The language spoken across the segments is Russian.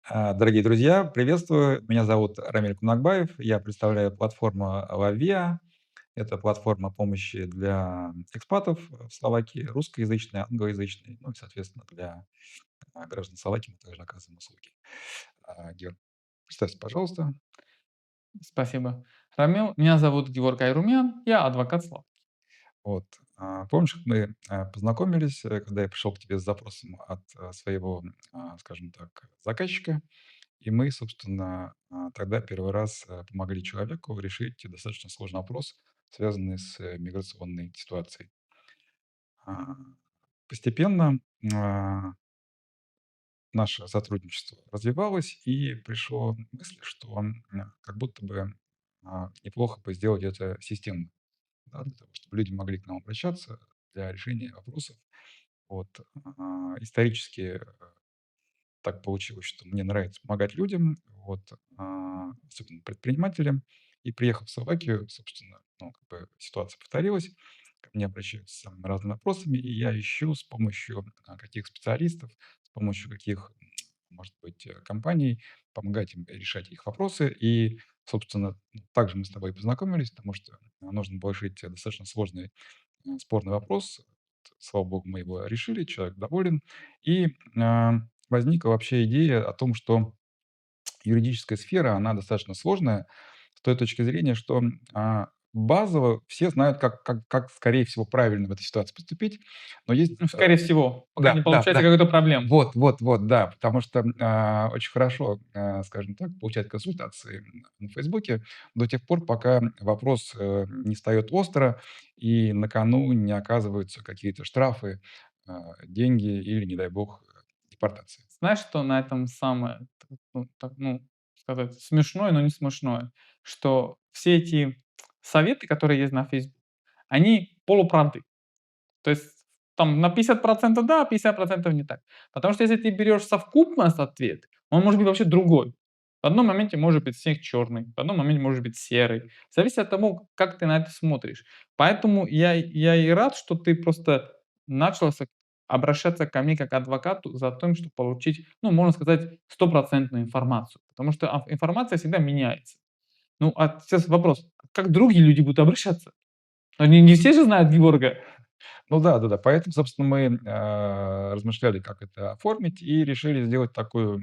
Дорогие друзья, приветствую. Меня зовут Рамиль Кунакбаев. Я представляю платформу Lavia. Это платформа помощи для экспатов в Словакии, русскоязычной, англоязычной, ну и, соответственно, для граждан Словакии мы также оказываем услуги. Георг, представься, пожалуйста. Спасибо. Рамил, меня зовут Георг Айрумян, я адвокат Слав. Вот. Помнишь, как мы познакомились, когда я пришел к тебе с запросом от своего, скажем так, заказчика? И мы, собственно, тогда первый раз помогли человеку решить достаточно сложный вопрос, связанный с миграционной ситуацией. А, Постепенно наше сотрудничество развивалось, и пришло мысль, что как будто бы неплохо бы сделать это системно, да, для того, чтобы люди могли к нам обращаться для решения вопросов. Вот. Исторически так получилось, что мне нравится помогать людям, вот, особенно предпринимателям. И приехав в Словакию, собственно, ну, как бы ситуация повторилась. Ко мне обращаются с самыми разными вопросами, и я ищу с помощью каких специалистов, с помощью каких, может быть, компаний помогать им решать их вопросы. И, собственно, также мы с тобой познакомились, потому что нужно было решить достаточно сложный, спорный вопрос. Слава богу, мы его решили, человек доволен. И возникла вообще идея о том, что юридическая сфера, она достаточно сложная с той точки зрения, что базово все знают, как, скорее всего, правильно в этой ситуации поступить, но есть... Ну, скорее всего, пока не Да, да, получается да. какой-то проблем. Вот, да, потому что очень хорошо, скажем так, получать консультации на Фейсбуке до тех пор, пока вопрос не встает остро и на кону не оказываются какие-то штрафы, деньги или, не дай бог, депортация. Знаешь, что на этом самое, сказать, смешное, но не смешное, что все эти советы, которые есть на Facebook, они полуправды. То есть там на 50% да, 50% не так. Потому что если ты берешь совкупность ответ, он может быть вообще другой. В одном моменте может быть снег черный, в одном моменте может быть серый. Зависит от того, как ты на это смотришь. Поэтому я и рад, что ты просто начал обращаться ко мне как адвокату за тем, чтобы получить, ну, можно сказать, стопроцентную информацию. Потому что информация всегда меняется. Ну, а сейчас вопрос, как другие люди будут обращаться? Они не все же знают Георга. Ну да, да-да. Поэтому, собственно, мы размышляли, как это оформить, и решили сделать такую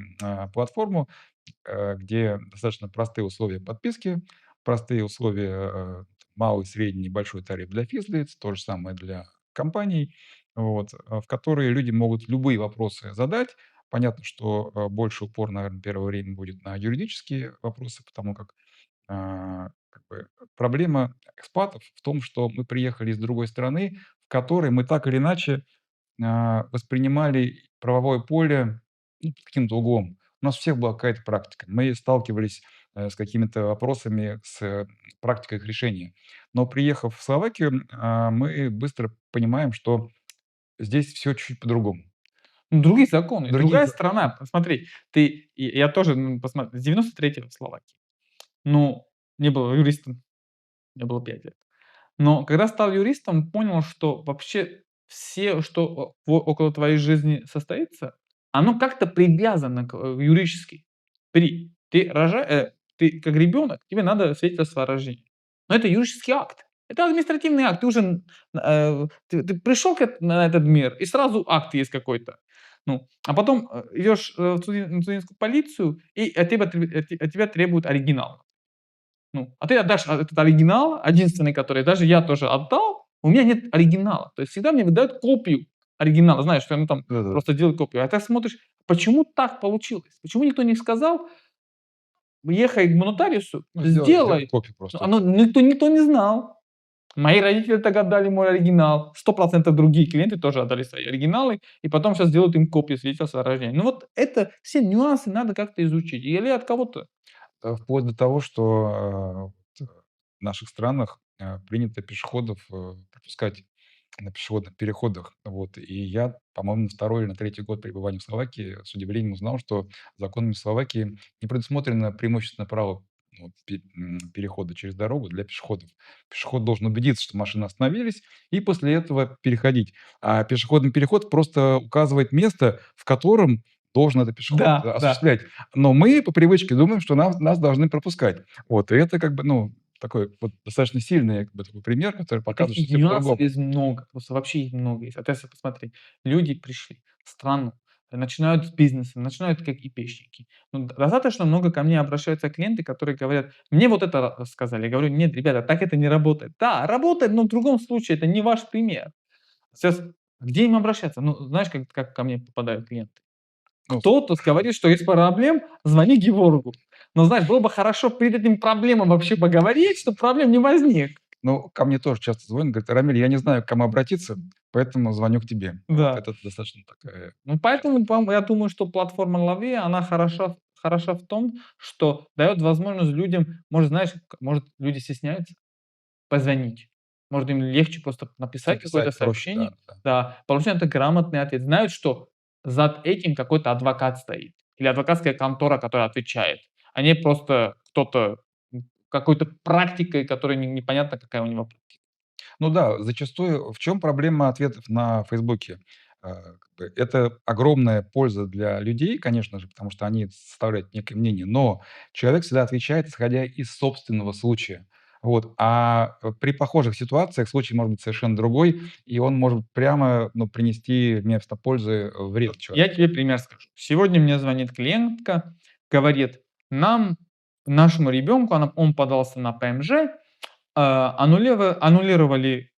платформу, где достаточно простые условия подписки, простые условия, малый, средний, большой тариф для физлиц, то же самое для компаний, вот, в которые люди могут любые вопросы задать. Понятно, что больше упор, наверное, первое время будет на юридические вопросы, потому как как бы проблема экспатов в том, что мы приехали из другой страны, в которой мы так или иначе воспринимали правовое поле, ну, под каким-то углом. У нас у всех была какая-то практика. Мы сталкивались с какими-то вопросами, с практикой их решения. Но приехав в Словакию, мы быстро понимаем, что здесь все чуть-чуть по-другому. Ну, другие законы, Другие другая за- страна. Посмотри, ты и я тоже, с 93-го в Словакии. Ну, не был юристом, мне было 5 лет. Но когда стал юристом, понял, что вообще все, что около твоей жизни состоится, оно как-то привязано юридически. Ты как ребенок, тебе надо свидетельство о рождении. Но это юридический акт. Это административный акт. Ты уже ты пришел на этот мир, и сразу акт есть какой-то. Ну, а потом идешь в студенческую полицию, и от тебя требуют оригинал. Ну, а ты отдашь этот оригинал, единственный, который даже я тоже отдал, у меня нет оригинала. То есть всегда мне выдают копию оригинала. Знаешь, что они там Да-да-да. просто делают копию. А ты смотришь, почему так получилось? Почему никто не сказал: "Ехай к нотариусу, Ну, сделай сделай". копию Ну, просто. оно никто не знал. Мои родители так отдали мой оригинал. 100% другие клиенты тоже отдали свои оригиналы, и потом сейчас делают им копию свидетельства о рождении. Ну, вот это все нюансы надо как-то изучить. Или от кого-то. Вплоть до того, что в наших странах принято пешеходов пропускать на пешеходных переходах. Вот. И я, по-моему, на второй или на третий год пребывания в Словакии с удивлением узнал, что законами Словакии не предусмотрено преимущественное право, ну, вот, перехода через дорогу для пешеходов. Пешеход должен убедиться, что машины остановились, и после этого переходить. А пешеходный переход просто указывает место, в котором должен этот пешеход Да, да. осуществлять. Но мы по привычке думаем, что нас должны пропускать. Вот, и это как бы, ну, такой вот достаточно сильный как бы такой пример, который И показывает, что таких все нюансов по-другому. есть много, просто вообще их много есть. А ты если посмотри, люди пришли в страну, начинают с бизнеса, начинают как ИПшники. Ну, достаточно много ко мне обращаются клиенты, которые говорят: "Мне вот это сказали". Я говорю: "Нет, ребята, так это не работает". Да, работает, но в другом случае это не ваш пример. Сейчас где им обращаться? Ну, знаешь, как ко мне попадают клиенты? Ну, Кто-то говорит, что есть проблем, звони Геворгу. Но знаешь, было бы хорошо перед этим проблемам вообще поговорить, чтобы проблем не возник. ну, ко мне тоже часто звонят, говорят: "Рамиль, я не знаю, к кому обратиться, поэтому звоню к тебе". Вот Да. это достаточно такая. Ну, поэтому, я думаю, что платформа "Лови", она хороша в том, что дает возможность людям, может, знаешь, может, люди стесняются позвонить. Может, им легче просто написать какое-то Написать проще, да, сообщение, да. да, получить на это грамотный ответ. Знают, что за этим какой-то адвокат стоит или адвокатская контора, которая отвечает, а не просто кто-то, какой-то практикой, которая непонятно какая у него. Ну да, зачастую в чем проблема ответов на "Фейсбуке"? Как бы это огромная польза для людей, конечно же, потому что они составляют некое мнение, но человек всегда отвечает, исходя из собственного случая. Вот, при похожих ситуациях случай может быть совершенно другой, и он может прямо, ну, принести вместо пользы, вред Я человеку. тебе пример скажу. Сегодня мне звонит клиентка, говорит: "Нам, нашему ребенку, он подался на ПМЖ, аннулировали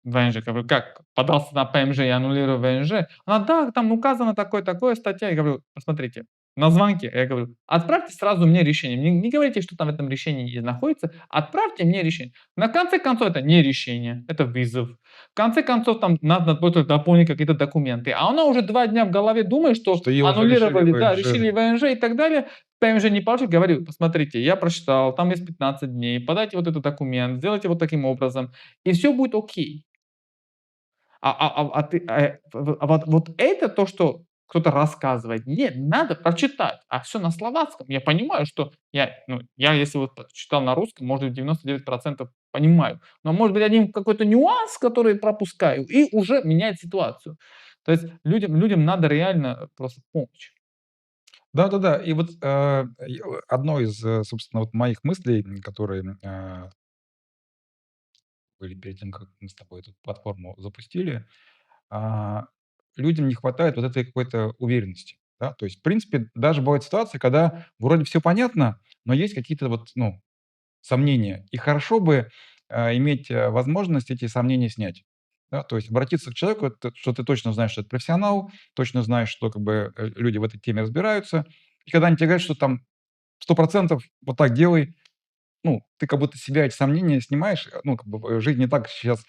ВНЖ". Я говорю: "Как подался на ПМЖ и аннулировали ВНЖ?" Она: "Да, там указано такое-такое, статья". Я говорю: "Посмотрите". На звонке я говорю: "Отправьте сразу мне решение. Не говорите, что там в этом решении находится. Отправьте мне решение". На конце концов, это не решение, это вызов. В конце концов, там надо будет дополнить какие-то документы. А она уже 2 дня в голове думает, что Что ее уже решили аннулировали, да, ВНЖ. решили ВНЖ и так далее. ПМЖ не получит. Говорю: "Посмотрите, я прочитал, там есть 15 дней. Подайте вот этот документ, сделайте вот таким образом, и все будет окей". Ты, вот это то, что кто-то рассказывает. Нет, надо прочитать, а все на словацком. Я понимаю, что я если вот читал на русском, может, 99% понимаю, но, может быть, один какой-то нюанс, который пропускаю, и уже меняет ситуацию. То есть людям надо реально просто помочь. Да-да-да. И вот, одно из, собственно, вот моих мыслей, которые, были перед тем, как мы с тобой эту платформу запустили. а, Людям не хватает вот этой какой-то уверенности, да. То есть, в принципе, даже бывают ситуации, когда вроде все понятно, но есть какие-то вот, ну, сомнения. И хорошо бы, иметь, возможность эти сомнения снять. Да, то есть обратиться к человеку, что ты точно знаешь, что это профессионал, точно знаешь, что как бы, люди в этой теме разбираются. И когда они тебе говорят, что там 100% вот так делай, ну, ты как будто с себя эти сомнения снимаешь. Ну, как бы, жизнь не так сейчас,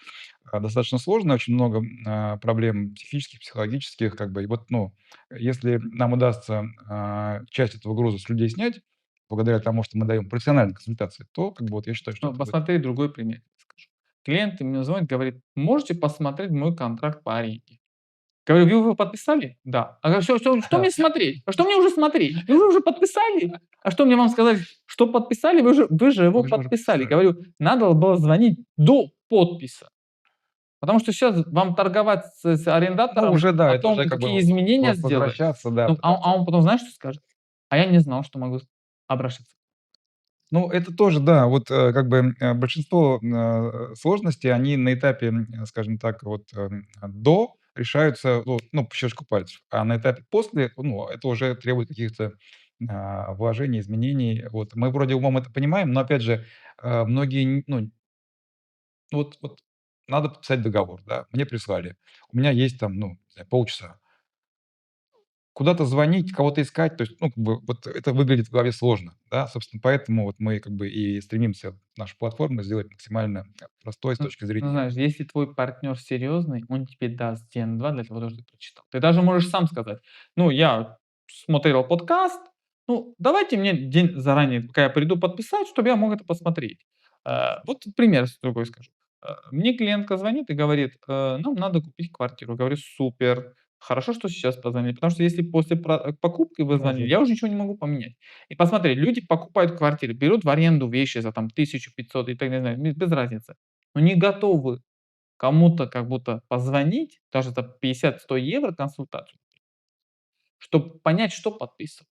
достаточно сложная, очень много, проблем психических, психологических, как бы. И вот, ну, если нам удастся, часть этого груза с людей снять, благодаря тому, что мы даем профессиональные консультации, то, как бы, вот я считаю, что Ну, это будет. посмотри другой пример скажу. Клиент мне звонит, говорит: "Можете посмотреть мой контракт по аренде?" Говорю: "Вы его подписали?" "Да". А что мне смотреть? А что мне уже смотреть? Вы уже подписали? А что мне вам сказать, что подписали? Вы же его Вы же уже подписали. подписали. Говорю: "Надо было звонить до подписи". Потому что сейчас вам торговать с Ну, арендатором уже, да, о это уже том, как бы какие изменения сделать. возвращаться, да, Ну, пытаться. он потом знаешь, что скажет? А я не знал, что могу обращаться. Ну, это тоже, да, вот, как бы, большинство, сложностей, они на этапе, скажем так, вот, до решаются, ну, по щелчку пальцев, а на этапе после, ну, это уже требует каких-то, вложений, изменений. Вот мы вроде умом это понимаем, но опять же, многие, вот надо подписать договор, да, мне прислали, у меня есть там, ну, не знаю, полчаса. Куда-то звонить, кого-то искать, то есть, ну, как бы, вот это выглядит в голове сложно, да. Собственно, поэтому вот мы как бы и стремимся нашу платформу сделать максимально, простой с точки Ну, зрения. знаешь, если твой партнер серьезный, он тебе даст день-два для того, чтобы ты прочитал. Ты даже можешь сам сказать: "Ну, я смотрел подкаст, ну, давайте мне день заранее, пока я приду, подписать, чтобы я мог это посмотреть". Вот пример другой скажу. Мне клиентка звонит и говорит: "Нам надо купить квартиру". Говорю: "Супер, хорошо, что сейчас позвонили, потому что если после покупки вы звонили, Может. я уже ничего не могу поменять". И посмотри, люди покупают квартиры, берут в аренду вещи за там 1500 и так, не знаю, без разницы, но не готовы кому-то как будто позвонить, даже за 50-100 евро консультацию, чтобы понять, что подписывать.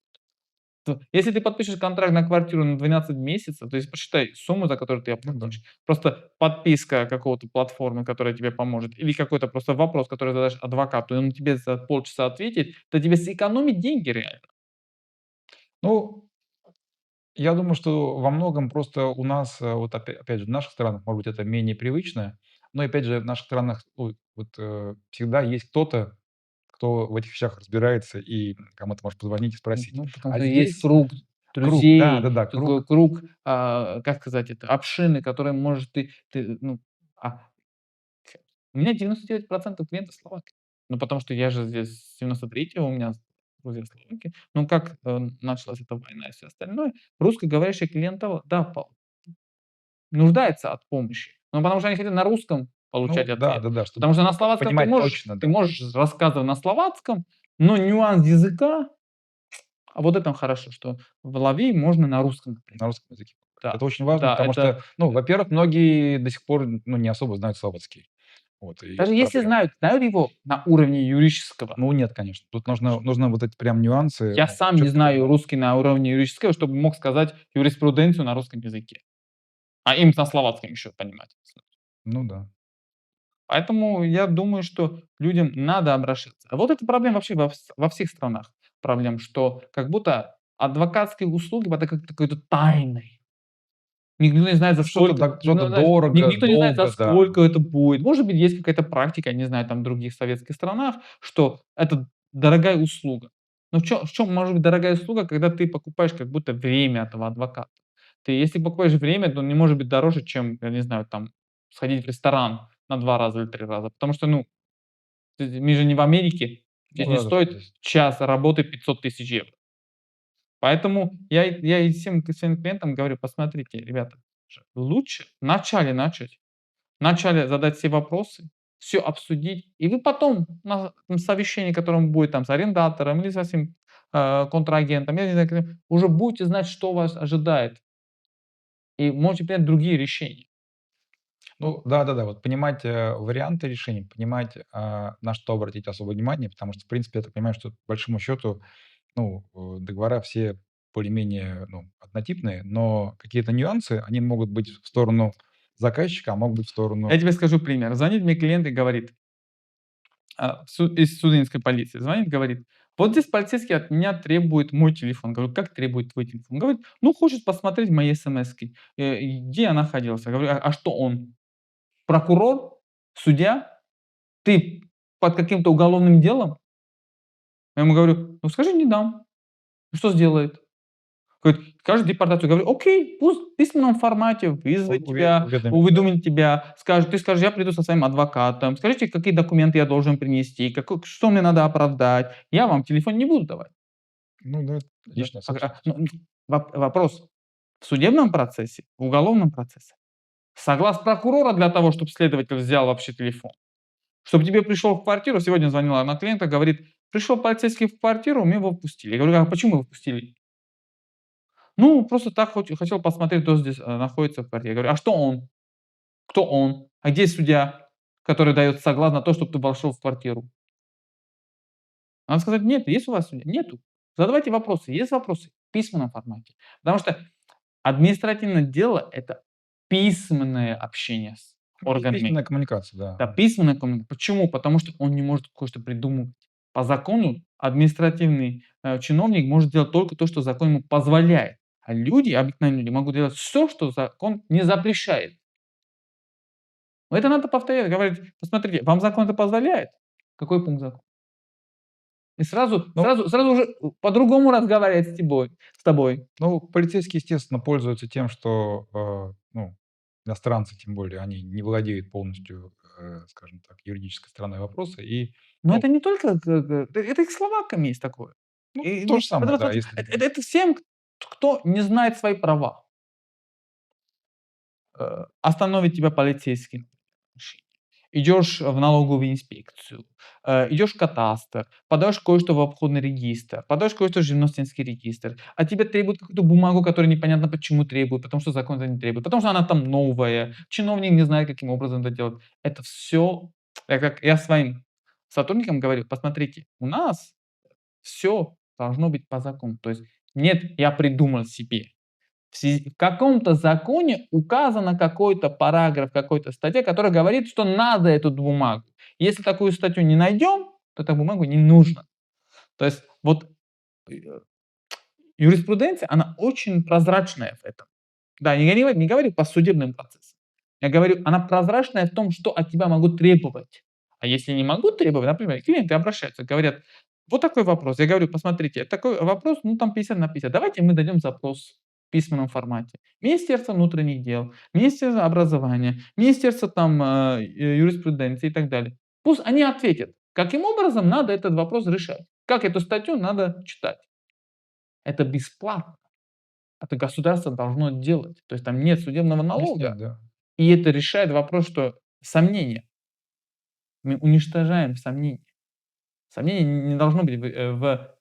Если ты подпишешь контракт на квартиру на 12 месяцев, то есть посчитай сумму, за которую ты Ну да. оплатишь. Просто подписка какого-то платформы, которая тебе поможет, или какой-то просто вопрос, который задашь адвокату, и он тебе за полчаса ответит, то тебе сэкономит деньги реально. Ну, я думаю, что во многом просто у нас, вот опять же, в наших странах, может быть, это менее привычно, но опять же в наших странах, ой, вот, всегда есть кто-то, кто в этих вещах разбирается и кому ты можешь позвонить и спросить. Ну, потому А что есть здесь круг круг, друзей, да-да-да, такой круг. круг, как сказать это, общины, которые, может, ты, ну, а, у меня 99% клиентов словаки. Ну, потому что я же здесь с 93-го, у меня друзья словаки. Ну, как, началась эта война и все остальное, русскоговорящая клиентела, да, нуждается от помощи. Ну, потому что они хотят на русском получать Ну ответ. да-да-да, чтобы Потому что на словацком понимать точно, ты да. можешь рассказывать на словацком, но нюанс языка, а вот это хорошо, что в Латвии можно на русском, например. На русском языке. Это Да, очень важно, да, потому это что, ну, во-первых, многие до сих пор, ну, не особо знают славянский. Вот, и даже это если проблема. знают его на уровне юридического. Ну, нет, конечно. Тут нужно вот эти прям нюансы, Я ну, сам не чётко знаю понимать. русский на уровне юридического, чтобы мог сказать юриспруденцию на русском языке, а им на словацком еще понимать. Ну да. Поэтому я думаю, что людям надо обращаться. А вот эта проблема вообще во всех странах. Проблем, что как будто адвокатские услуги это как какой-то тайной. Никто не знает, за Ну, что-то сколько, да, что-то знаешь, дорого, никто не знает, за долго, да. сколько это будет. Может быть, есть какая-то практика, не знаю, там в других советских странах, что это дорогая услуга. Но в чём может быть дорогая услуга, когда ты покупаешь как будто время этого адвоката? Ты если покупаешь время, то он не может быть дороже, чем, я не знаю, там сходить в ресторан на 2 раза или 3 раза. Потому что, ну, мы же не в Америке. Ну Здесь не да, да, что стоит здесь. час работы 500 000 евро. Поэтому я и всем своим клиентам говорю: "Посмотрите, ребята, лучше вначале начать, вначале задать все вопросы, все обсудить, и вы потом на совещании, котором будет там с арендатором или со своим, контрагентом, я не знаю, уже будете знать, что вас ожидает, и можете принять другие решения". Ну да-да-да, вот понимать, варианты решений, понимать, на что обратить особое внимание, потому что, в принципе, я так понимаю, что, по большому счету, ну, договора все более-менее, ну, однотипные, но какие-то нюансы, они могут быть в сторону заказчика, а могут быть в сторону. Я тебе скажу пример. Звонит мне клиент и говорит, из Суденской полиции, звонит, говорит: "Вот здесь полицейский от меня требует мой телефон". Говорю: "Как требует твой телефон?" Говорит: "Ну, хочет посмотреть мои смски, и где я находился". Говорю: "А что он? Прокурор? Судья? Ты под каким-то уголовным делом?" Я ему говорю: "Ну, скажи, не дам". Что сделает? Говорит: "Скажи депортацию". Говорю: "Окей, пусть в письменном формате вызовет тебя, Уведомить, да. уведомит тебя, скажет, ты скажешь: "Я приду со своим адвокатом". Скажите, какие документы я должен принести, что мне надо оправдать. Я вам телефон не буду давать". Ну да, Да. личная собственность. Ну, вопрос: в судебном процессе, в уголовном процессе соглас прокурора для того, чтобы следователь взял вообще телефон. Чтобы тебе пришел в квартиру, сегодня звонила одна клиентка, говорит: "Пришел полицейский в квартиру, мы его впустили". Я говорю: "А почему вы впустили?" "Ну, просто так хотел посмотреть, кто здесь, находится в квартире". Я говорю: "А что он? Кто он? А где судья, который дает соглас на то, чтобы ты вошел в квартиру?" Она сказать: "Нет, есть у вас судья?" "Нету". Задавайте вопросы. Есть вопросы? В письменном формате. Потому что административное дело — это письменное общение с Ну, есть органами. письменная коммуникация, да. Да, письменная коммуникация. Почему? Потому что он не может кое-что придумывать. По закону административный, чиновник может делать только то, что закон ему позволяет. А люди, обыкновенные люди, могут делать все, что закон не запрещает. Но это надо повторять, говорить: "Посмотрите, вам закон это позволяет?" Какой пункт закона? И сразу Ну сразу сразу уже по-другому разговаривать с тобой. ну, полицейские, естественно, пользуются тем, что, ну, иностранцы, тем более, они не владеют полностью, скажем так, юридической стороной вопроса. И, Но ну это не только это и к словакам есть такое. ну, И, то ну, же самое, да, если это всем, кто не знает свои права. Остановит тебя полицейский, идешь в налоговую инспекцию, идешь в кадастр, подаешь кое-что в обходный регистр, подаешь кое-что в животноводческий регистр, а тебе требуют какую-то бумагу, которую непонятно почему требуют, потому что закон это не требует, потому что она там новая, чиновник не знает, каким образом это делать. Это все, как я своим сотрудникам говорю: "Посмотрите, у нас Все должно быть по закону. То есть нет, я придумал себе. В каком-то законе указано какой-то параграф, какой-то статья, которая говорит, что надо эту бумагу. Если такую статью не найдем, то эту бумагу не нужно. То есть вот э, юриспруденция, она очень прозрачная в этом. Да, не говорю по судебным процессам. Я говорю, она прозрачная в том, что от тебя могут требовать. А если не могут требовать, например, клиенты обращаются, говорят, вот такой вопрос. Я говорю, посмотрите, такой вопрос, ну там 50 на 50. Давайте мы дадем запрос в письменном формате. Министерство внутренних дел, Министерство образования, Министерство там юриспруденции и так далее. Пусть они ответят, каким образом надо этот вопрос решать, как эту статью надо читать. Это бесплатно. Это государство должно делать. То есть там нет судебного Объяснять, налога, да. и это решает вопрос, что сомнения. Мы уничтожаем сомнения. Сомнений не должно быть в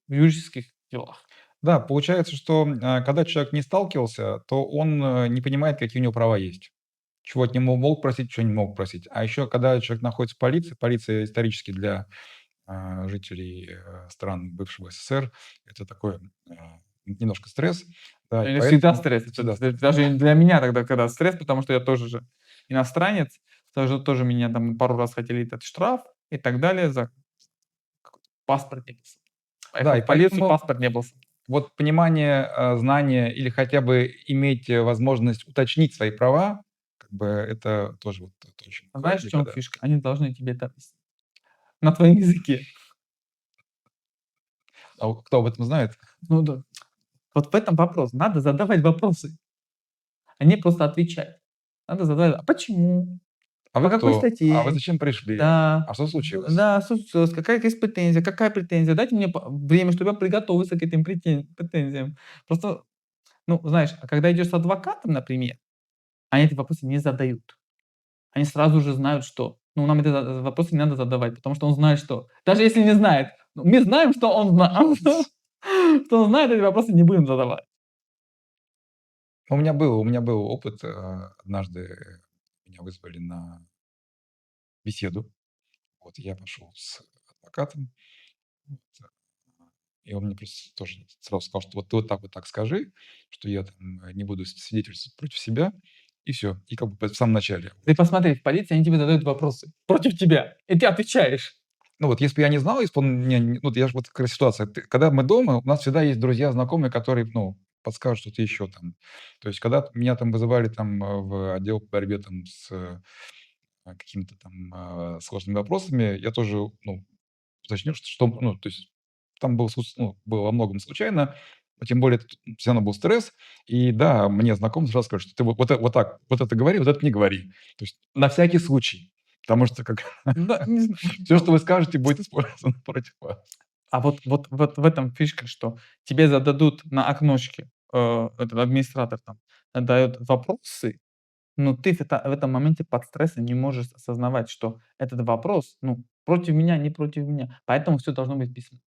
юридических делах. Да, получается, что, когда человек не сталкивался, то он, не понимает, какие у него права есть. Чего от него мог просить, чего не мог просить. А еще, когда человек находится в полиции, полиция исторически для, жителей, стран бывшего СССР — это такой, немножко стресс. Да, и Это всегда поэтому стресс. Это всегда стресс. даже и для меня тогда, когда стресс, потому что я тоже же иностранец, тоже меня там пару раз хотели этот штраф и так далее за паспорт не был. Да, Поехал и в полицию, поэтому паспорт не был. вот понимание, знание или хотя бы иметь, возможность уточнить свои права, как бы это тоже вот это очень Знаешь, в важно, чем когда фишка? Они должны тебе это объяснить на твоем языке. кто об этом знает? Ну да. Вот в этом вопрос. Надо задавать вопросы, а не просто отвечать. Надо задавать: "А почему? А вы По какой кто? А вы статье? зачем пришли? Да, А что случилось? да, что случилось? Какая есть претензия? Какая претензия? Дайте мне время, чтобы я приготовился к этим претензиям". Просто, ну, знаешь, а когда идешь с адвокатом, например, они эти вопросы не задают. Они сразу же знают, что, ну, нам эти вопросы не надо задавать, потому что он знает, что даже если не знает, ну, мы знаем, что он знает, что он знает, эти вопросы не будем задавать. У меня был опыт, однажды меня вызвали на беседу. Вот я пошел с адвокатом, вот, и он мне просто тоже сразу сказал, что вот ты вот так скажи, что я там, не буду свидетельствовать против себя, и все. И как бы в самом начале. Ты посмотри, в полиции они тебе задают вопросы против тебя, и ты отвечаешь. Ну вот если бы я не знал, если бы он мне не вот я ж вот какая ситуация. Когда мы дома, у нас всегда есть друзья, знакомые, которые, ну, подскажут что-то еще там. То есть когда меня там вызывали там, в отдел по борьбе там с, какими-то там, сложными вопросами, я тоже, ну, уточнил, что, ну, то есть там было во многом случайно, но тем более тут всё равно был стресс. И да, мне знакомый сразу сказал, что ты вот так, вот это говори, вот это не говори. То есть на всякий случай, потому что как Да, не знаю. все, что вы скажете, будет использовано против вас. А вот в этом фишка, что тебе зададут на окношке, этот администратор там дает вопросы, но ты в этом моменте под стрессом не можешь осознавать, что этот вопрос, ну, против меня, не против меня. Поэтому все должно быть письменно.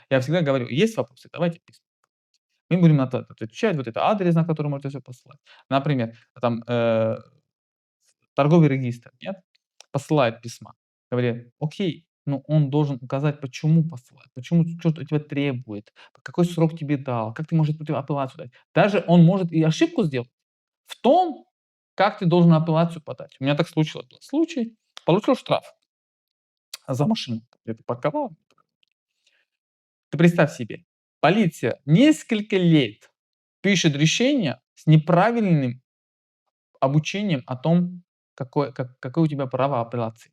Я всегда говорю: есть вопросы — давайте письменно. Мы будем на то отвечать, вот это адрес, на который можете всё послать. Например, там, торговый регистр, нет? Посылает письма. Говорит: "Окей, но он должен указать, почему посылает, почему, что от тебя требует, какой срок тебе дал, как ты можешь апелляцию дать". Даже он может и ошибку сделать в том, как ты должен апелляцию подать. У меня так случилось. Был случай, получил штраф за машину. Где-то парковал. Ты представь себе, полиция несколько лет пишет решение с неправильным обучением о том, какое у тебя право апелляции.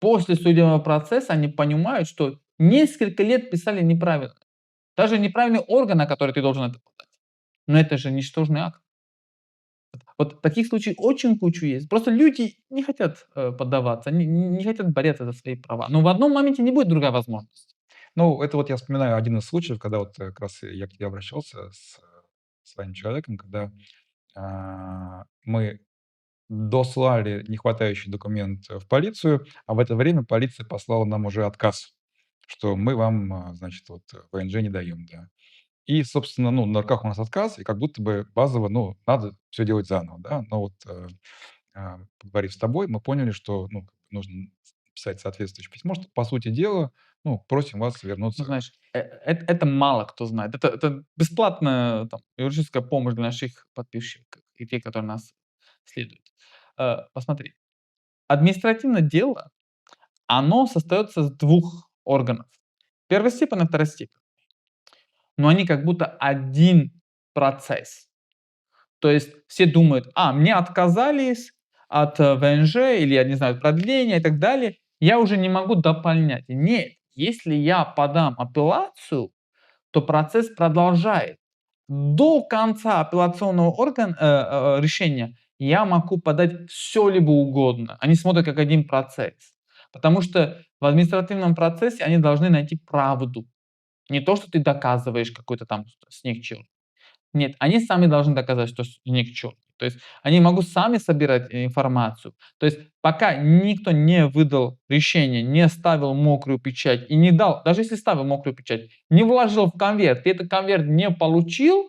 После судебного процесса они понимают, что несколько лет писали неправильно. Даже неправильный орган, на который ты должен это подать. Но это же ничтожный акт. Вот таких случаев очень кучу есть. Просто люди не хотят, поддаваться, они не хотят бороться за свои права. Но в одном моменте не будет другая возможность. Ну, это вот я вспоминаю один из случаев, когда вот, как раз я к тебе обращался с, своим человеком, когда, мы дослали нехватающий документ, в полицию, а в это время полиция послала нам уже отказ, что мы вам, значит, вот, ВНЖ не даем, да. И, собственно, ну, на руках у нас отказ, и как будто бы базово, ну, надо все делать заново, да. Но вот, поговорив с тобой, мы поняли, что, ну, нужно писать соответствующее письмо, что, по сути дела, ну, просим вас Ну, вернуться. знаешь, это мало кто знает. Это бесплатная там юридическая помощь для наших подписчиков и те, которые нас следуют. Посмотри, административное дело, оно состоится с двух органов: первостепенный, второстепенный. Но они как будто один процесс. То есть все думают: мне отказались от ВНЖ или, я не знаю, продления и так далее, я уже не могу дополнять. Нет, если я подам апелляцию, то процесс продолжает. До конца апелляционного решения я могу подать все либо угодно. Они смотрят как один процесс. Потому что в административном процессе они должны найти правду. Не то, что ты доказываешь какой-то там снег черный. Нет, они сами должны доказать, что снег черный. То есть они могут сами собирать информацию. То есть пока никто не выдал решение, не ставил мокрую печать и не дал, даже если ставил мокрую печать, не вложил в конверт, ты этот конверт не получил,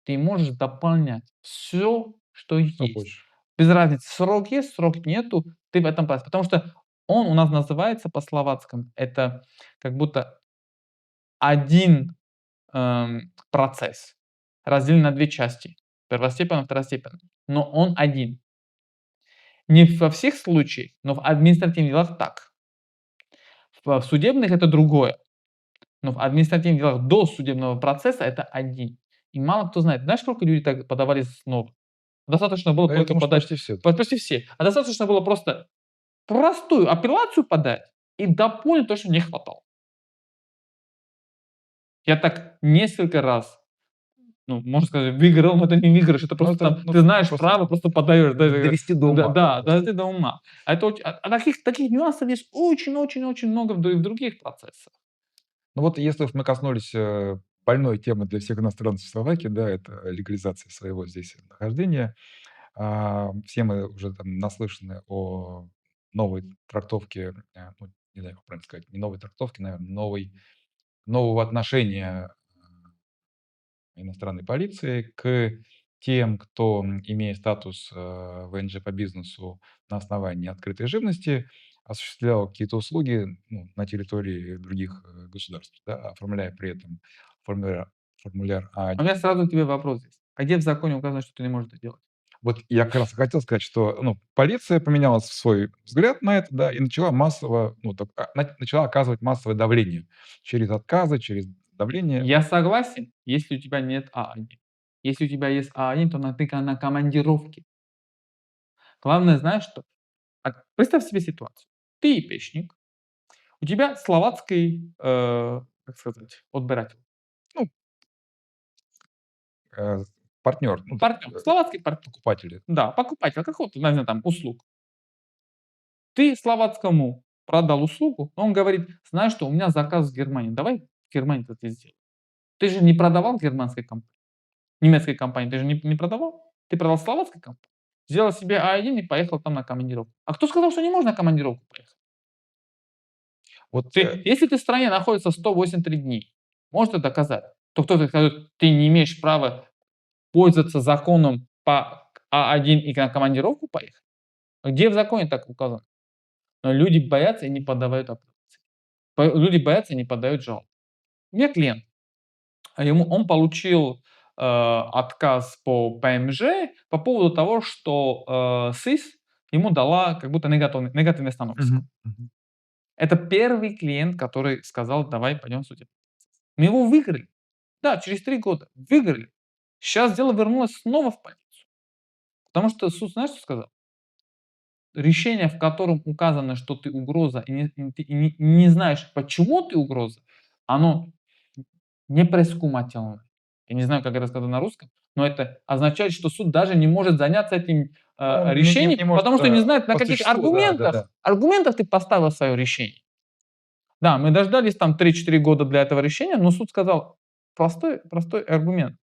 ты можешь дополнять все, что Что есть. хочешь. Без разницы, срок есть, срок нету, ты в этом праве. Потому что он у нас называется по-словацкому, это как будто один процесс, разделен на 2 части: первостепенный, второстепенный. Но он один. Не во всех случаях, но в административных делах так. В судебных это другое, но в административных делах до судебного процесса это один. И мало кто знает. Знаешь, сколько люди так подавали снова? Достаточно было Да, я только думаю, что подать почти все. почти все. А достаточно было просто простую апелляцию подать и дополнить то, что не хватало. Я так несколько раз, ну, можно сказать, выиграл, но это не выигрыш, это Ну, просто это, там ну, ты знаешь просто право, просто подаешь, да, довести до да, ума, да, да, просто. довести до ума. А это таких нюансов есть очень-очень-очень много в других процессах. Ну вот если уж мы коснулись, больной темы для всех иностранцев в Словакии, да, это легализация своего здесь нахождения. Все мы уже там наслышаны о новой трактовке, ну, не знаю, как правильно сказать, не новой трактовке, наверное, нового отношения иностранной полиции к тем, кто, имея статус ВНЖ по бизнесу на основании открытой живности, осуществлял какие-то услуги, ну, на территории других государств, да, оформляя при этом формуляр, формуляр У А1. меня сразу к тебе вопрос есть. А где в законе указано, что ты не можешь это делать? Вот я как раз и хотел сказать, что, ну, полиция поменяла свой взгляд на это, да, и начала массово, ну, так, начала оказывать массовое давление через отказы, через давление. Я согласен, если у тебя нет А1. Если у тебя есть А1, то ты на командировке. Главное, знаешь что? Представь себе ситуацию. Ты ИПшник, у тебя словацкий, как сказать, отбиратель. Ну, партнер, ну, Партнер, словацкий партнер. покупатели. Да, покупатель какого-то, не знаю, там, услуг. Ты словацкому продал услугу, он говорит: знаешь что, у меня заказ в Германии, давай в Германии это сделаем. Ты же не продавал германской компании, немецкой компании, ты же не продавал, ты продал словацкой компании. Сделал себе А1 и поехал там на командировку. А кто сказал, что не можно на командировку поехать? Вот, Если ты в стране находится 183 дней, можешь это доказать, то кто-то скажет, ты не имеешь права пользоваться законом по А1 и на командировку поехать. Где в законе так указано? Но люди боятся и не подавают апелляции. Люди боятся и не подают жалобы. У меня клиент, он получил отказ по ПМЖ по поводу того, что СИС ему дала как будто негативное стanovisko. мгм, мгм. Это первый клиент, который сказал, давай пойдем в судебный процесс. Мы его выиграли. Да, через 3 года выиграли. Сейчас дело вернулось снова в полицию. Потому что суд, знаешь, что сказал? Решение, в котором указано, что ты угроза, и не знаешь, почему ты угроза, оно не прескумателно. Я не знаю, как это сказать на русском, но это означает, что суд даже не может заняться этим Ну, он не решением, может, потому что не знает, на по каких существу, да, аргументах, да-да. аргументах ты поставил свое решение. Да, мы дождались там 3-4 года для этого решения, но суд сказал простой аргумент.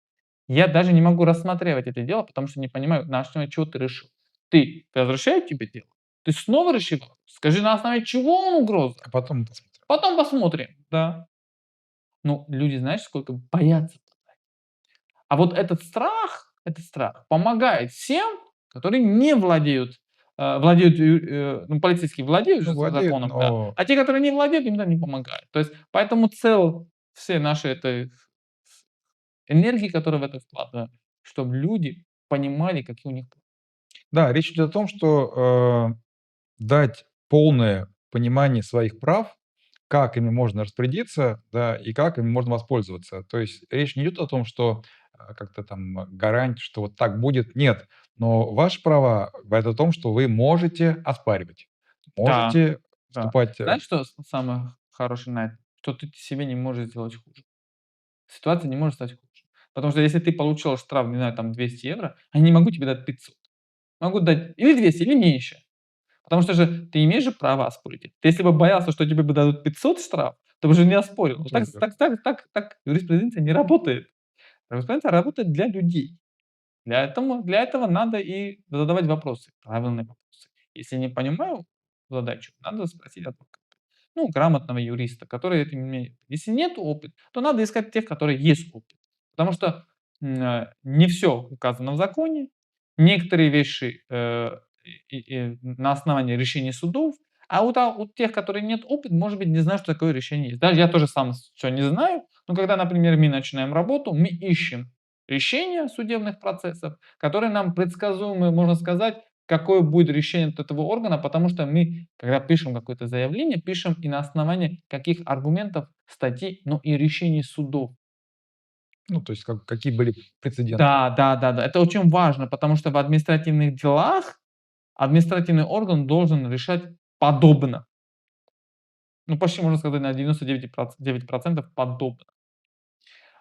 Я даже не могу рассматривать это дело, потому что не понимаю, на основе чего ты решил. Ты возвращают тебе дело? Ты снова решил? Скажи, на основе чего он угроза? А потом посмотрим. Потом посмотрим. Да. Ну, люди, знаешь, сколько боятся. А вот этот страх помогает всем, которые не владеют владеют, ну, полицейские владеют Ну, же владеют, законом, да, но а те, которые не владеют, им, да, не помогают. То есть поэтому все наши этой энергии, которые в это вкладываем, чтобы люди понимали, какие у них. да, речь идет о том, что, дать полное понимание своих прав, как ими можно распорядиться, да, и как ими можно воспользоваться. То есть речь не идет о том, что, как-то там гарантия, что вот так будет. Нет, но ваши права говорят о том, что вы можете оспаривать, Да, можете да. вступать, Знаешь, что самое хорошее на это? Что ты себе не можешь сделать хуже. Ситуация не может стать хуже. Потому что если ты получил штраф, не знаю, там 200 евро, они не могут тебе дать 500. Могут дать или 200, или меньше. Потому что же ты имеешь же право оспорить это. Ты если бы боялся, что тебе бы дадут 500 штраф, ты бы уже не оспорил. ну, Вот тоже верно. так юриспруденция не работает. Юриспруденция работает для людей. Для этого надо и задавать вопросы, правильные вопросы. Если не понимаю задачу, надо спросить адвоката. Ну, грамотного юриста, который этим умеет. Если нет опыта, то надо искать тех, которые есть опыт. Потому что не все указано в законе, некоторые вещи на основании решений судов, а у тех, которые нет опыта, может быть, не знают, что такое решение есть. Даже я тоже сам все не знаю, но когда, например, мы начинаем работу, мы ищем решения судебных процессов, которые нам предсказуемы, можно сказать, какое будет решение от этого органа, потому что мы, когда пишем какое-то заявление, пишем и на основании каких аргументов, статей, но и решений судов. Ну, то есть какие были прецеденты. Да, да, да, да. Это очень важно, потому что в административных делах административный орган должен решать подобно. Ну, почти можно сказать на 99% подобно.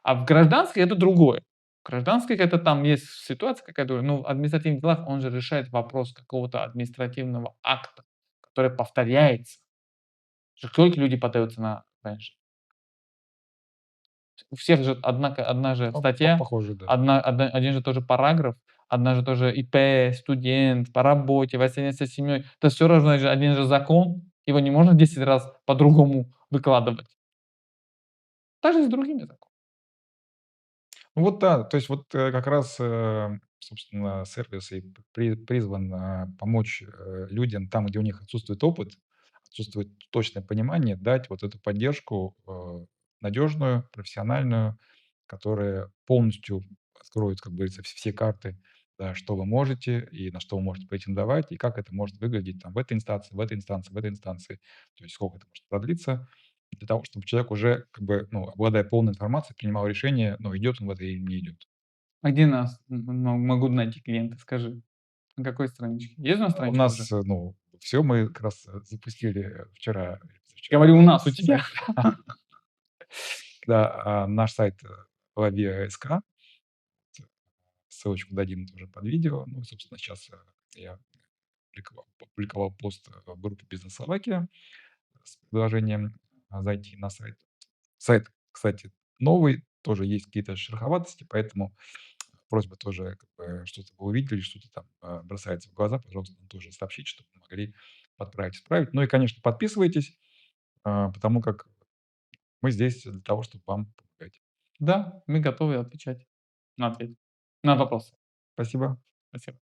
А в гражданской это другое. В гражданской это там есть ситуация какая-то, ну, в административных делах он же решает вопрос какого-то административного акта, который повторяется. Сколько люди подаются на ВНЖ? У всех же одна же статья, Похоже, да. один же тоже параграф, одна же тоже ИП, студент, по работе, воссоединение с семьей. Это все равно же один же закон, его не можно 10 раз по-другому выкладывать. Так же и с другими законами. Ну вот да, то есть вот, как раз, собственно, сервис и призван, помочь, людям там, где у них отсутствует опыт, отсутствует точное понимание, дать вот эту поддержку, надежную, профессиональную, которая полностью откроет, как говорится, все карты, да, что вы можете и на что вы можете претендовать, и как это может выглядеть там в этой инстанции, в этой инстанции, в этой инстанции. То есть сколько это может продлиться. Для того, чтобы человек уже, как бы, ну, обладая полной информацией, принимал решение, ну, идет он в это или не идет. А где нас могут найти клиенты, скажи? На какой страничке? Есть у нас У страничка уже? нас, ну, все мы как раз, запустили, вчера или позавчера Говорю, у нас, у тебя. сайт. Да, наш сайт, Лавиа СК. Ссылочку дадим тоже под видео. Ну, собственно, сейчас, я публиковал пост, в группе "Бизнес Словакия" с предложением, зайти на сайт. Сайт, кстати, новый, тоже есть какие-то шероховатости, поэтому просьба тоже, как бы, что-то вы увидели, что-то там, бросается в глаза, пожалуйста, нам тоже сообщить, чтобы мы могли подправить, исправить. Ну и, конечно, подписывайтесь, потому как мы здесь для того, чтобы вам помогать. Да, мы готовы отвечать на ответ на вопросы. Спасибо. Спасибо.